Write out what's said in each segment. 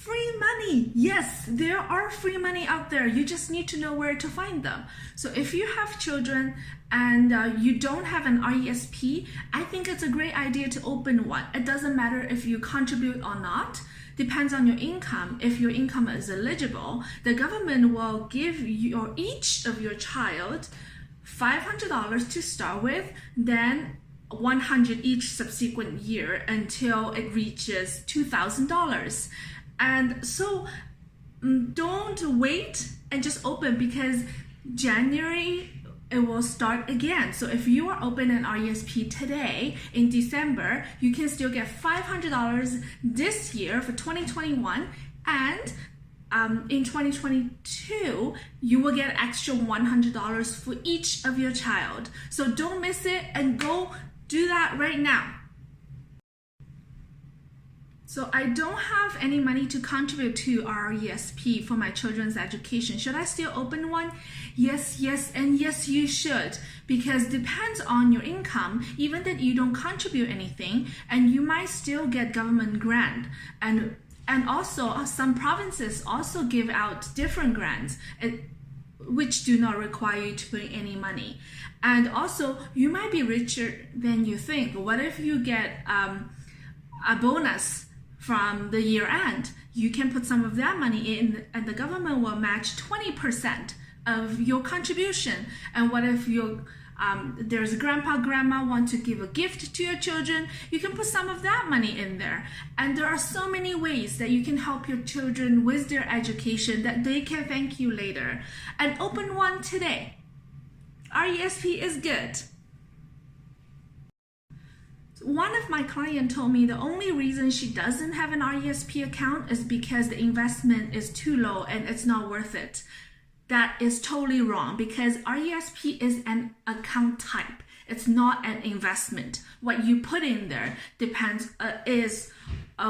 Free money. Yes, there are free money out there. You just need to know where to find them. So if you have children and you don't have an RESP, I think it's a great idea to open one. It doesn't matter if you contribute or not. Depends on your income. If your income is eligible, the government will give each of your child $500 to start with, then $100 each subsequent year until it reaches $2,000. And so don't wait and just open, because January it will start again. So if you are open an RESP today in December, you can still get $500 this year for 2021, and in 2022 you will get extra $100 for each of your child. So don't miss it and go do that right now. So I don't have any money to contribute to RESP for my children's education. Should I still open one? Yes, and yes, you should, because depends on your income, even that you don't contribute anything, and you might still get government grant. And also some provinces also give out different grants, which do not require you to put in any money. And also you might be richer than you think. What if you get a bonus from the year end? You can put some of that money in, and the government will match 20% of your contribution. And what if there's grandpa, grandma want to give a gift to your children? You can put some of that money in there. And there are so many ways that you can help your children with their education that they can thank you later. And open one today. RESP is good. One of my clients told me the only reason she doesn't have an RESP account is because the investment is too low and it's not worth it. That is totally wrong, because RESP is an account type. It's not an investment. What you put in there depends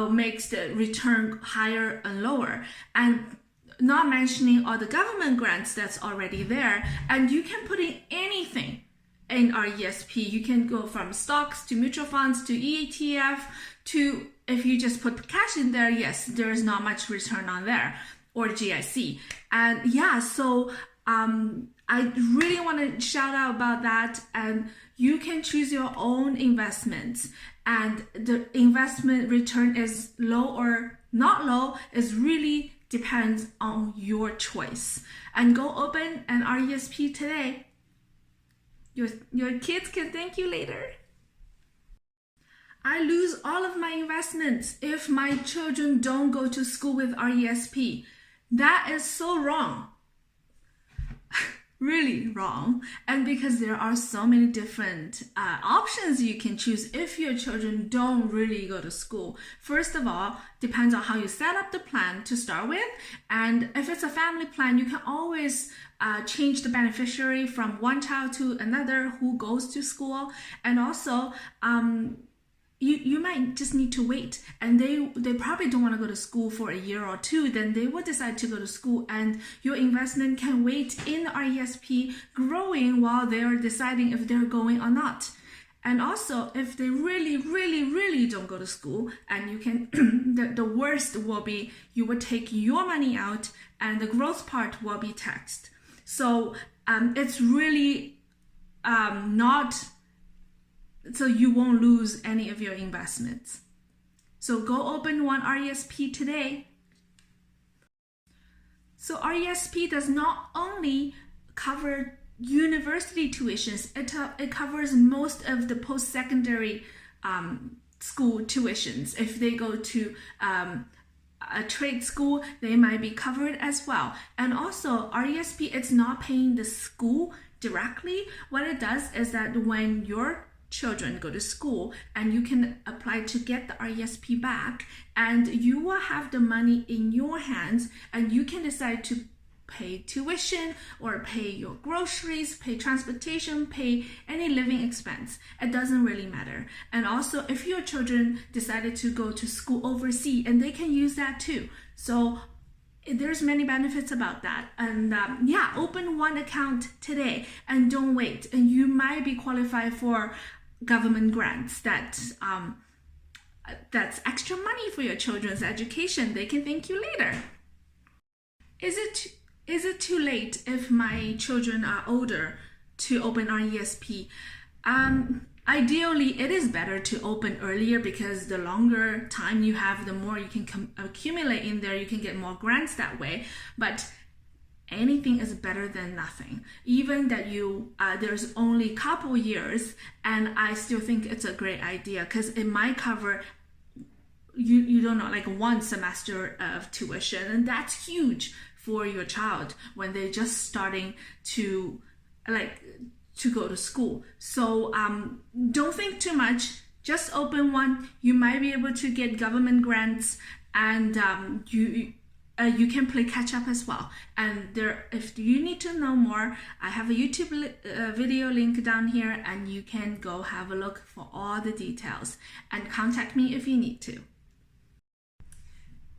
makes the return higher and lower, and not mentioning all the government grants that's already there. And you can put in anything in RESP. You can go from stocks to mutual funds to ETF to, if you just put cash in there, yes, there is not much return on there, or GIC. And yeah, so I really want to shout out about that. And you can choose your own investments, and the investment return is low or not low is really depends on your choice. And go open an RESP today. Your kids can thank you later. I lose all of my investments if my children don't go to school with RESP. That is so wrong. Really wrong. And because there are so many different options you can choose if your children don't really go to school. First of all, depends on how you set up the plan to start with. And if it's a family plan, you can always change the beneficiary from one child to another who goes to school. And also, you might just need to wait, and they probably don't want to go to school for a year or two. Then they will decide to go to school, and your investment can wait in RESP growing while they are deciding if they're going or not. And also, if they really don't go to school, and you can the worst will be you will take your money out and the growth part will be taxed. So it's really not, so you won't lose any of your investments. So go open one RESP today. So RESP does not only cover university tuitions, it covers most of the post-secondary school tuitions. If they go to a trade school, they might be covered as well. And also RESP, it's not paying the school directly. What it does is that when your children go to school, and you can apply to get the RESP back, and you will have the money in your hands, and you can decide to pay tuition or pay your groceries, pay transportation, pay any living expense. It doesn't really matter. And also, if your children decided to go to school overseas, and they can use that too. So there's many benefits about that. And yeah, open one account today and don't wait. And you might be qualified for government grants that That's extra money for your children's education. They can thank you later. Is it too late if my children are older to open RESP? Ideally, it is better to open earlier because the longer time you have, the more you can accumulate in there. You can get more grants that way. But anything is better than nothing. Even that there's only a couple years, and I still think it's a great idea because it might cover you don't know, like one semester of tuition, and that's huge for your child when they're just starting to go to school. So don't think too much. Just open one. You might be able to get government grants, and you can play catch up as well. And if you need to know more, I have a YouTube video link down here, and you can go have a look for all the details and contact me if you need to.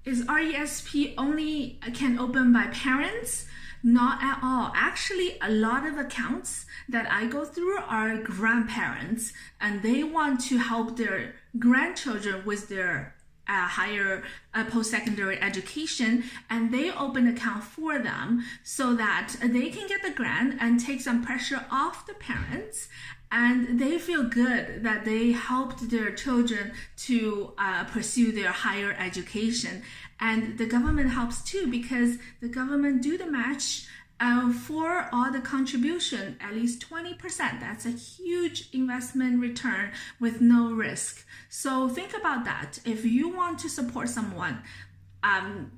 Is RESP only can open by parents? Not at all. Actually, a lot of accounts that I go through are grandparents, and they want to help their grandchildren with their higher post-secondary education, and they open an account for them so that they can get the grant and take some pressure off the parents, and they feel good that they helped their children to pursue their higher education. And the government helps too, because the government do the match for all the contribution, at least 20%. That's a huge investment return with no risk. So think about that. If you want to support someone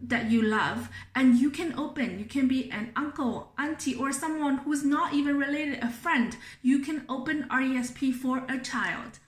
that you love, and you can be an uncle, auntie, or someone who's not even related, a friend, you can open RESP for a child.